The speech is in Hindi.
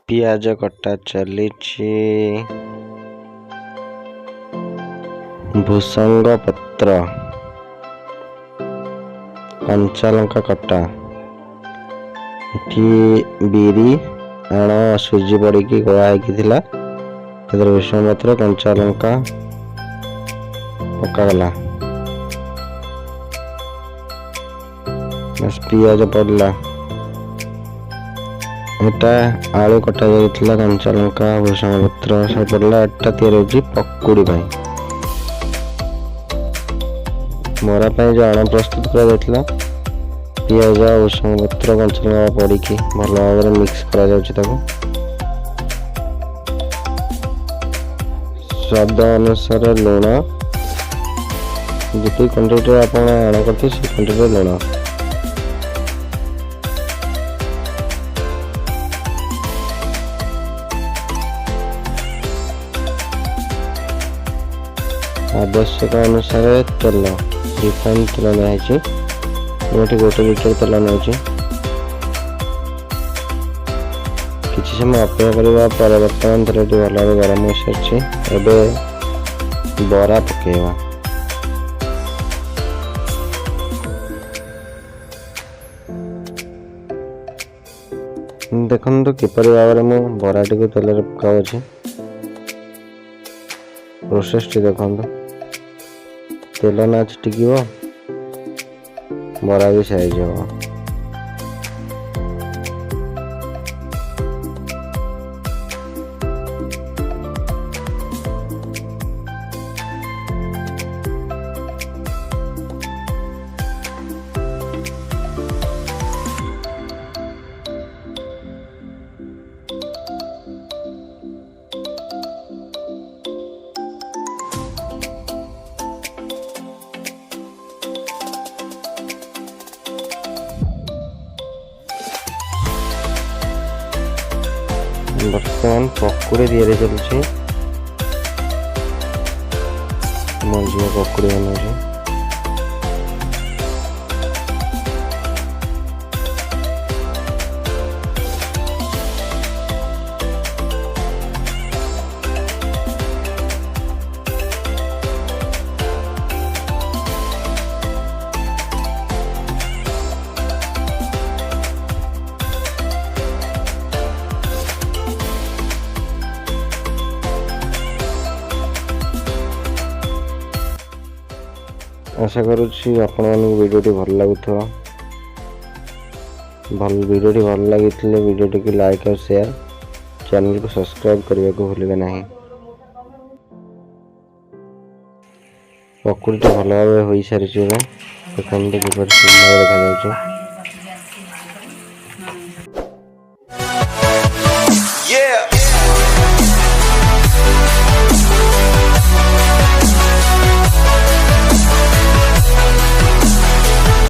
पियाज कटा चली भूसंग पत्र कंचा लंका कटा बिरी आण सुजी पड़ी गोला भूसंग पत्र कंचा लंका पकागला पियाज पड़ला एटा आलू कटा जाइथिला कंचा लंका भूसंग पत्र सब पड़ला एटा तैयार होची पकुड़ी भाई मोरा पे जो आण प्रस्तुत करा जाइथिला पियाज भूसंग पत्र कंचा लंका पड़ी की भल भाव मिक्स करा जाउची ताको स्वाद अनुसार लुण जी क्वांटिटी आप आण करते से क्वांटिटी लुण आवश्यक अनुसार तेल रिफाइन तेल नहीं गोटे लीटर तेल नौची किसी समय अपेक्षा करने पर बर्तमान तेल भल भाव गरम हो सारी बरा पकेवा देखो किपर भाव में बराटी को तेल पकाऊँ प्रोसेस टी देखो तेल ना छिटिकी बरा भी साइज हो बर्तमान पकुड़ी दिया चलुची मंझी पकुड़ी बनाऊँ आशा करुच्ची आपण मानक वीडियोटी भल लगुवा वीडियोटी भल लगी वीडियोटी को लाइक और शेयर चैनल को सब्सक्राइब करने को भूलिए नहीं पकुड़ी भल भाव हो सारी देखते कि देखा